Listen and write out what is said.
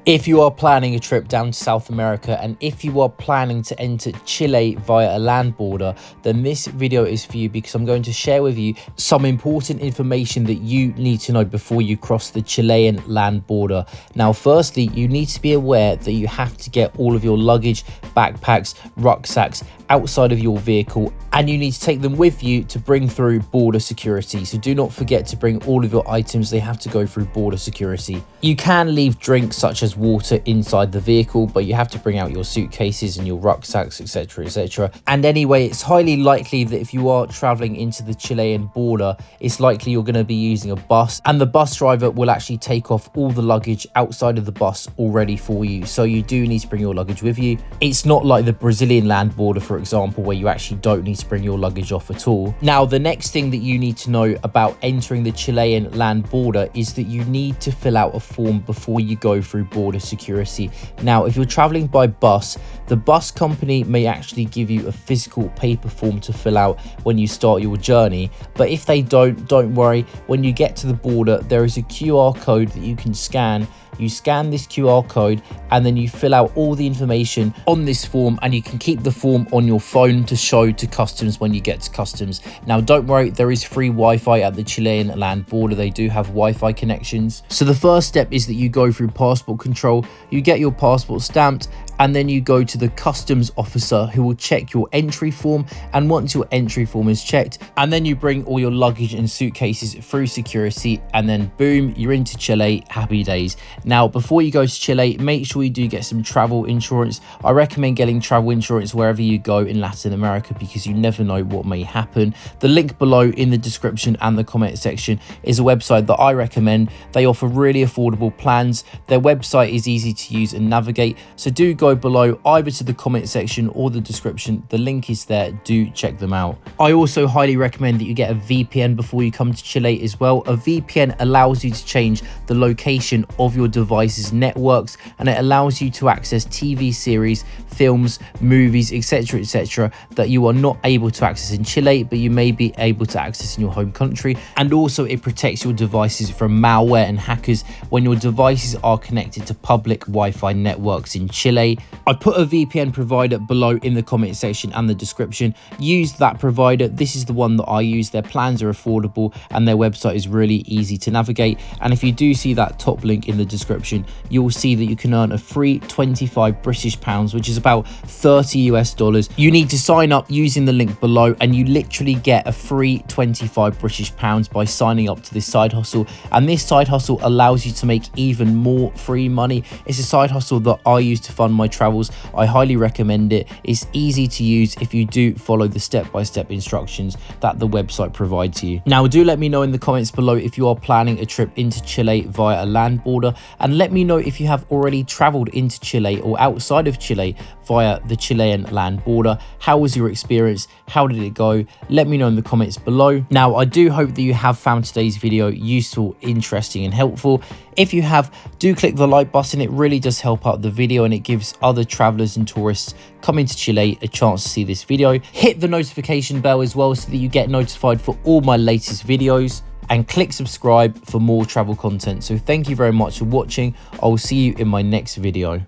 If you are planning a trip down to South America and if you are planning to enter Chile via a land border, then this video is for you because I'm going to share with you some important information that you need to know before you cross the Chilean land border. Now, firstly, you need to be aware that you have to get all of your luggage, backpacks, rucksacks outside of your vehicle, and you need to take them with you to bring through border security. So do not forget to bring all of your items. They have to go through border security. You can leave drinks such as water inside the vehicle, but you have to bring out your suitcases and your rucksacks, etc, etc. And anyway, it's highly likely that if you are traveling into the Chilean border, it's likely you're going to be using a bus, and the bus driver will actually take off all the luggage outside of the bus already for you. So you do need to bring your luggage with you. It's not like the Brazilian land border, for example, where you actually don't need to bring your luggage off at all. Now, the next thing that you need to know about entering the Chilean land border is that you need to fill out a form before you go through border security. Now, if you're traveling by bus, the bus company may actually give you a physical paper form to fill out when you start your journey, but if they don't worry. When you get to the border, there is a QR code that you can scan. You scan this QR code and then you fill out all the information on this form, and you can keep the form on your phone to show to customs when you get to customs. Now, don't worry, there is free Wi-Fi at the Chilean land border. They do have Wi-Fi connections. So the first step is that you go through passport control, you get your passport stamped, and then you go to the customs officer who will check your entry form. And once your entry form is checked, and then you bring all your luggage and suitcases through security, and then boom, you're into Chile. Happy days. Now, before you go to Chile, make sure you do get some travel insurance. I recommend getting travel insurance wherever you go in Latin America because you never know what may happen. The link below in the description and the comment section is a website that I recommend. They offer really affordable plans. Their website is easy to use and navigate, so do go below either to the comment section or the description. The link is there. Do check them out. I also highly recommend that you get a VPN before you come to Chile as well. A VPN allows you to change the location of your device's networks, and it allows you to access TV series, films, movies, etc, etc, that you are not able to access in Chile but you may be able to access in your home country. And also it protects your devices from malware and hackers when your devices are connected to public Wi-Fi networks in Chile. I put a VPN provider below in the comment section and the description. Use that provider. This is the one that I use. Their plans are affordable and their website is really easy to navigate. And if you do see that top link in the description, you'll see that you can earn a free 25 British pounds, which is about 30 US dollars. You need to sign up using the link below, and you literally get a free 25 British pounds by signing up to this side hustle. And this side hustle allows you to make even more free money. It's a side hustle that I use to fund my travels. I highly recommend it. It's easy to use if you do follow the step-by-step instructions that the website provides you. Now, do let me know in the comments below if you are planning a trip into Chile via a land border, and let me know if you have already traveled into Chile or outside of Chile via the Chilean land border. How was your experience? How did it go? Let me know in the comments below. Now, I do hope that you have found today's video useful, interesting and helpful. If you have, do click the like button. It really does help out the video, and it gives other travelers and tourists coming to Chile a chance to see this video. Hit the notification bell as well so that you get notified for all my latest videos, and click subscribe for more travel content. So thank you very much for watching. I will see you in my next video.